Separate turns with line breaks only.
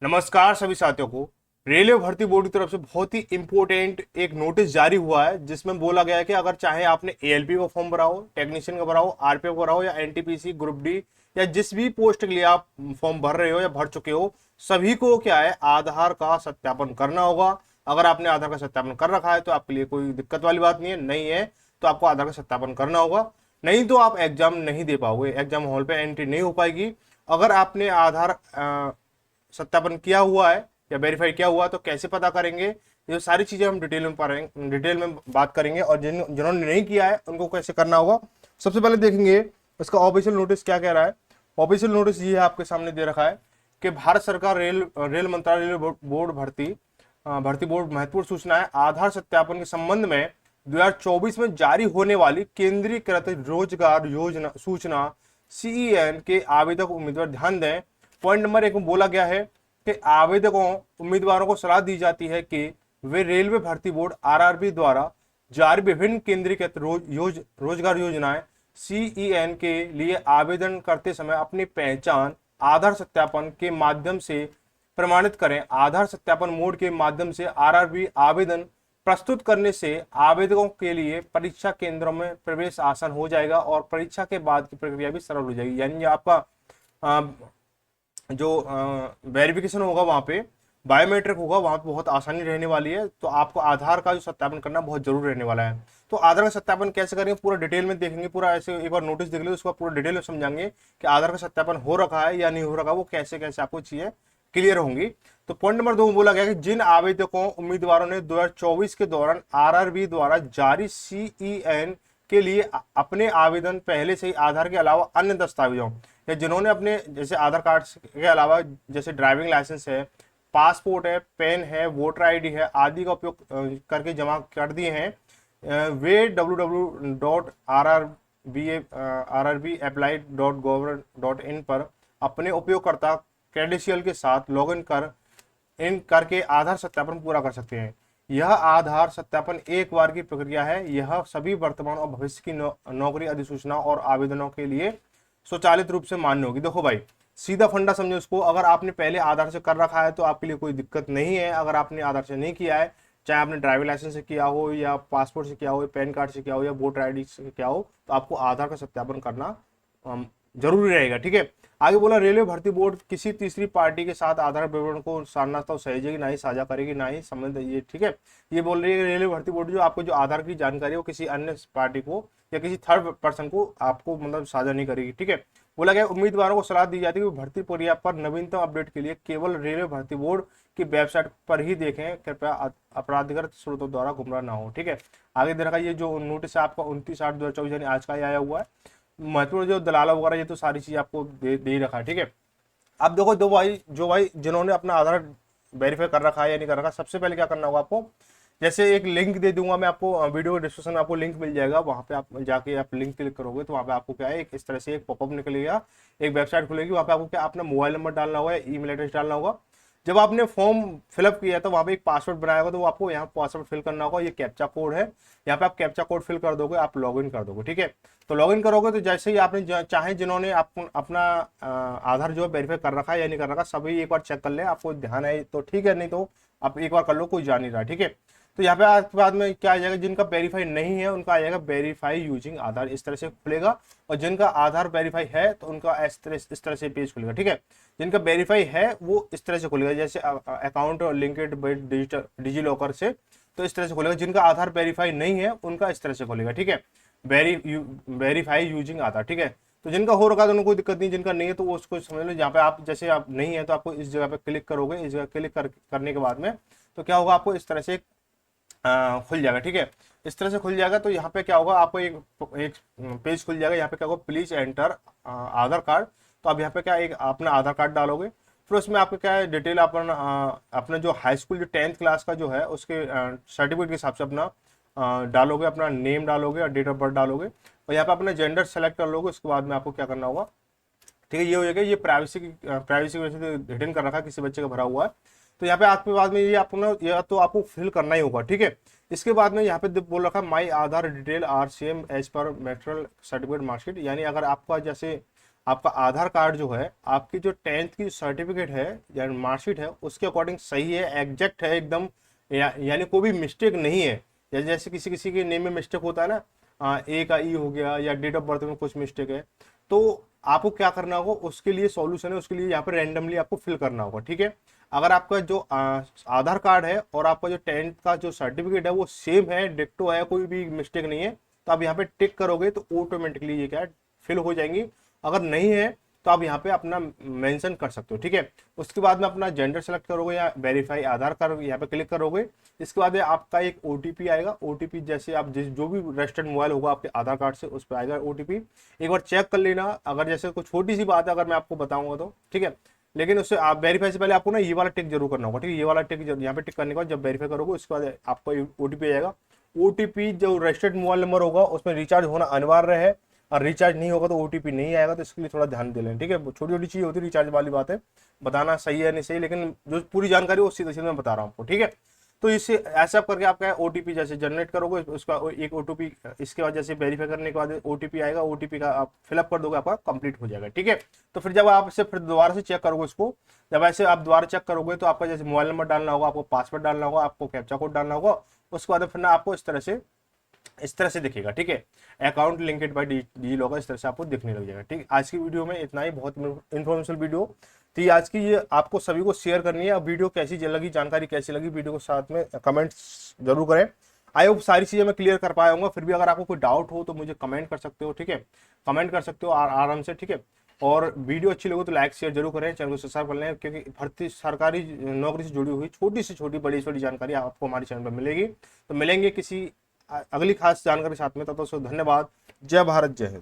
नमस्कार सभी साथियों को। रेलवे भर्ती बोर्ड की तरफ से बहुत ही इंपॉर्टेंट एक नोटिस जारी हुआ है, जिसमें बोला गया है कि अगर चाहे आपने एएलपी का फॉर्म भरा हो, टेक्नीशियन का भरा हो, आरपीएफ भरा हो या एनटीपीसी ग्रुप डी या जिस भी पोस्ट के लिए आप फॉर्म भर रहे हो या भर चुके हो, सभी को क्या है, आधार का सत्यापन करना होगा। अगर आपने आधार का सत्यापन कर रखा है तो आपके लिए कोई दिक्कत वाली बात नहीं है, नहीं है तो आपको आधार का सत्यापन करना होगा। नहीं तो आप एग्जाम नहीं दे पाओगे, एग्जाम हॉल पे एंट्री नहीं हो पाएगी। अगर आपने आधार सत्यापन किया हुआ है या वेरीफाई किया हुआ है तो कैसे पता करेंगे, ये सारी चीजें हम डिटेल में बात करेंगे। और जिन्होंने नहीं किया है उनको कैसे करना होगा, सबसे पहले देखेंगे इसका ऑफिशियल नोटिस क्या कह रहा है। ऑफिशियल नोटिस ये है, आपके सामने दे रखा है कि भारत सरकार रेल मंत्रालय बोर्ड भर्ती बोर्ड महत्वपूर्ण सूचना है। आधार सत्यापन के संबंध में 2024 में जारी होने वाली केंद्रीकृत रोजगार योजना सूचना सीईएन के आवेदक उम्मीदवार ध्यान दें। पॉइंट नंबर 1 में बोला गया है कि आवेदकों उम्मीदवारों को सलाह दी जाती है कि वे रेलवे भर्ती बोर्ड आरआरबी द्वारा जारी विभिन्न केंद्रीकृत रोजगार योजनाएं सीईएन के लिए आवेदन करते समय अपनी पहचान आधार सत्यापन के माध्यम से प्रमाणित करें। आधार सत्यापन मोड के माध्यम से आरआरबी आवेदन प्रस्तुत करने से आवेदकों के लिए परीक्षा केंद्रों में प्रवेश आसान हो जाएगा और परीक्षा के बाद की प्रक्रिया भी सरल हो जाएगी। यानी आपका जो वेरिफिकेशन होगा, वहां पे बायोमेट्रिक होगा, वहां पे बहुत आसानी रहने वाली है। तो आपको आधार का जो सत्यापन करना बहुत जरूरी रहने वाला है। तो आधार का सत्यापन कैसे करेंगे पूरा डिटेल में देखेंगे, पूरा ऐसे एक बार नोटिस देख लीजिए, उसका पूरा डिटेल में समझाएंगे कि आधार का सत्यापन हो रखा है या नहीं हो रखा, वो कैसे कैसे आपको चीजें क्लियर होंगी। तो पॉइंट नंबर 2 में बोला गया कि जिन आवेदकों उम्मीदवारों ने 2024 के दौरान आरआरबी द्वारा जारी सीईएन के लिए अपने आवेदन पहले से ही आधार के अलावा अन्य दस्तावेजों या जिन्होंने अपने जैसे आधार कार्ड के अलावा जैसे ड्राइविंग लाइसेंस है, पासपोर्ट है, पेन है, वोटर आईडी है आदि का उपयोग करके जमा कर दिए हैं, वे www.rrbapply.gov.in पर अपने उपयोगकर्ता क्रेडेंशियल के साथ लॉगिन इन करके आधार सत्यापन पूरा कर सकते हैं। यह आधार सत्यापन एक बार की प्रक्रिया है। यह सभी वर्तमान और भविष्य की नौकरी अधिसूचना और आवेदनों के लिए स्वचालित रूप से मान्य होगी। देखो भाई, सीधा फंडा समझो इसको। अगर आपने पहले आधार से कर रखा है तो आपके लिए कोई दिक्कत नहीं है। अगर आपने आधार से नहीं किया है, चाहे आपने ड्राइविंग लाइसेंस से किया हो या पासपोर्ट से किया हो, पैन कार्ड से किया हो या वोटर आईडी से किया हो, तो आपको आधार का सत्यापन करना जरूरी रहेगा। ठीक है। आगे बोला, रेलवे भर्ती बोर्ड किसी तीसरी पार्टी के साथ आधार विवरण को सारनाथ सहेजेगी, ना ही साझा करेगी, ना ही संबंध। ये ठीक है, ये बोल रही है रेलवे भर्ती बोर्ड जो आपको जो आधार की जानकारी है वो किसी अन्य पार्टी को या किसी थर्ड पर्सन को आपको मतलब साझा नहीं करेगी। ठीक है। बोला गया, उम्मीदवारों को सलाह दी जाती है कि भर्ती प्रक्रिया पर नवीनतम अपडेट के लिए केवल रेलवे भर्ती बोर्ड की वेबसाइट पर ही देखें। कृपया अपराधिकृत स्रोतों द्वारा गुमराह ना हो। ठीक है। आगे दे रखा, ये जो नोटिस है आपका 29/8/2024 यानी आज का ही आया हुआ है। महत्वपूर्ण जो दलाला वगैरह ये तो सारी चीज आपको दे ही रखा है। ठीक है। अब देखो, दो भाई जिन्होंने अपना आधार वेरीफाई कर रखा है या नहीं कर रखा, सबसे पहले क्या करना होगा आपको, जैसे एक लिंक दे दूंगा मैं आपको, वीडियो डिस्क्रिप्शन में आपको लिंक मिल जाएगा, वहां पे आप जाके आप लिंक क्लिक करोगे तो वहां पे आपको क्या है, एक इस तरह से एक पॉपअप निकलेगा, एक वेबसाइट खुलेगी। वहां पे आपको क्या अपना मोबाइल नंबर डालना होगा या ईमेल एड्रेस डालना होगा। जब आपने फॉर्म फिलअप किया तो वहां पे एक पासवर्ड बनाया होगा, तो वो आपको यहाँ पासवर्ड फिल करना होगा। ये कैप्चा कोड है, यहाँ पे आप कैप्चा कोड फिल कर दोगे, आप लॉग इन कर दोगे। ठीक है। तो लॉग इन करोगे तो जैसे ही आपने चाहे जिन्होंने अपना आधार जो है वेरीफाई कर रखा है या नहीं कर रखा, सभी एक बार चेक कर ले। आपको ध्यान है तो ठीक है, नहीं तो आप एक बार कर लो, कोई जान नहीं रहा। ठीक है। तो यहाँ पे आज के बाद में क्या आ जाएगा, जिनका वेरीफाई नहीं है उनका आ जाएगा वेरीफाई यूजिंग आधार, इस तरह से खुलेगा। और जिनका आधार वेरीफाई है तो उनका इस तरह से पेज खुलेगा। ठीक है। जिनका वेरीफाई है वो इस तरह से खुलेगा, जैसे account linked with DigiLocker से, तो इस तरह से खुलेगा। जिनका आधार वेरीफाई नहीं है उनका इस तरह से खुलेगा। ठीक है। वेरीफाई यूजिंग आधार। ठीक है। तो जिनका हो रखा है तो उनको कोई दिक्कत नहीं, जिनका नहीं है तो वो उसको समझ लो। यहाँ पे आप जैसे आप नहीं है तो आपको इस जगह पे क्लिक करोगे, इस जगह क्लिक करने के बाद में तो क्या होगा, आपको इस तरह से खुल जाएगा। ठीक है। इस तरह से खुल जाएगा तो यहाँ पे क्या होगा, आपको एक पेज खुल जाएगा। यहाँ पे क्या होगा, प्लीज एंटर आधार कार्ड। तो आप यहाँ पे क्या एक अपना आधार कार्ड डालोगे, फिर उसमें आपको क्या है डिटेल अपना जो हाई स्कूल जो 10th क्लास का जो है उसके सर्टिफिकेट के हिसाब से अपना डालोगे, अपना नेम डालोगे और डेट ऑफ बर्थ डालोगे और यहाँ पे अपना जेंडर सेलेक्ट कर लोगे। उसके बाद में आपको क्या करना होगा, ठीक है, ये हो जाएगा। ये प्राइवेसी की वजह से हिडन कर रखा है, किसी बच्चे का भरा हुआ है। तो यहाँ पे आपके बाद में ये आपको ना या तो आपको फिल करना ही होगा। ठीक है। इसके बाद में यहाँ पे बोल रखा है my Aadhaar detail are same as per material certificate marksheet, यानी अगर आपका जैसे आपका आधार कार्ड जो है, आपकी जो 10th की सर्टिफिकेट है या मार्कशीट है उसके अकॉर्डिंग सही है, एग्जैक्ट है एकदम, यानी कोई भी मिस्टेक नहीं है। जैसे किसी किसी के नेम में मिस्टेक होता है ना, ए का ई हो गया, या डेट ऑफ बर्थ में कुछ मिस्टेक है, तो आपको क्या करना होगा, उसके लिए सॉल्यूशन है, उसके लिए यहाँ पे रैंडमली आपको फिल करना होगा, ठीक है। अगर आपका जो आधार कार्ड है और आपका जो 10th का जो सर्टिफिकेट है वो सेम है, डिक्टो है, कोई भी मिस्टेक नहीं है, तो आप यहाँ पे टिक करोगे तो ऑटोमेटिकली ये क्या है, फिल हो जाएंगी। अगर नहीं है तो आप यहाँ पे अपना मेंशन कर सकते हो, ठीक है। उसके बाद में अपना जेंडर सेलेक्ट करोगे या वेरीफाई आधार कार्ड यहाँ पे क्लिक करोगे। इसके बाद आपका एक ओटीपी आएगा, ओटीपी जैसे आप जिस जो भी रजिस्टर्ड मोबाइल होगा आपके आधार कार्ड से उस पर आएगा ओटीपी। एक बार चेक कर लेना, अगर जैसे कुछ छोटी सी बात है अगर मैं आपको बताऊंगा तो, ठीक है। लेकिन उससे आप वेरीफाई से पहले आपको ना ये वाला टिक जरूर करना होगा, ठीक है। ये वाला टिक यहाँ पे टिक करने के बाद जब वेरीफाई करोगे उसके बाद आपको ओटीपी आएगा। ओटीपी जो रजिस्टर्ड मोबाइल नंबर होगा उसमें रिचार्ज होना अनिवार्य है, और रिचार्ज नहीं होगा तो ओटीपी नहीं आएगा, तो इसके लिए थोड़ा ध्यान दे लें, ठीक है। छोटी छोटी चीज होती है रिचार्ज वाली बात है, बताना सही है नहीं सही, लेकिन जो पूरी जानकारी है उसी तरह से मैं बता रहा हूँ आपको, ठीक है। तो इससे ऐसा करके आपका ओटीपी जैसे जनरेट करोगे उसका एक ओटीपी, इसके बाद जैसे वेरीफाई करने के बाद ओटीपी आएगा, ओटीपी का आप फिलअप कर दोगे, आपका कंप्लीट हो जाएगा, ठीक है। तो फिर जब आप इसे फिर दोबारा से चेक करोगे इसको, जब ऐसे आप दोबारा चेक करोगे तो आपका जैसे मोबाइल नंबर डालना होगा, आपको पासवर्ड डालना होगा, आपको कैप्चा कोड डालना होगा, उसके बाद फिर ना आपको इस तरह से दिखेगा, ठीक है। Account linked bye digi locker इस तरह से आपको दिखने लग जाएगा, ठीक है। आज की वीडियो में इतना ही, बहुत इन्फॉर्मेशनल वीडियो थी आज की, ये आपको सभी को शेयर करनी है। अब वीडियो कैसी लगी, जानकारी कैसी लगी, वीडियो को साथ में कमेंट्स जरूर करें। आई होप सारी चीजें मैं क्लियर कर पाया हूँ। फिर भी अगर आपको कोई डाउट हो तो मुझे कमेंट कर सकते हो, ठीक है। कमेंट कर सकते हो आराम से, ठीक है। और वीडियो अच्छी लगे तो लाइक शेयर जरूर करें, चैनल को सब्सक्राइब कर लें, क्योंकि भर्ती सरकारी नौकरी से जुड़ी हुई छोटी से छोटी बड़ी से बड़ी जानकारी आपको हमारे चैनल पर मिलेगी। तो मिलेंगे किसी अगली खास जानकारी के साथ में, तब तक धन्यवाद। जय भारत, जय हिंद।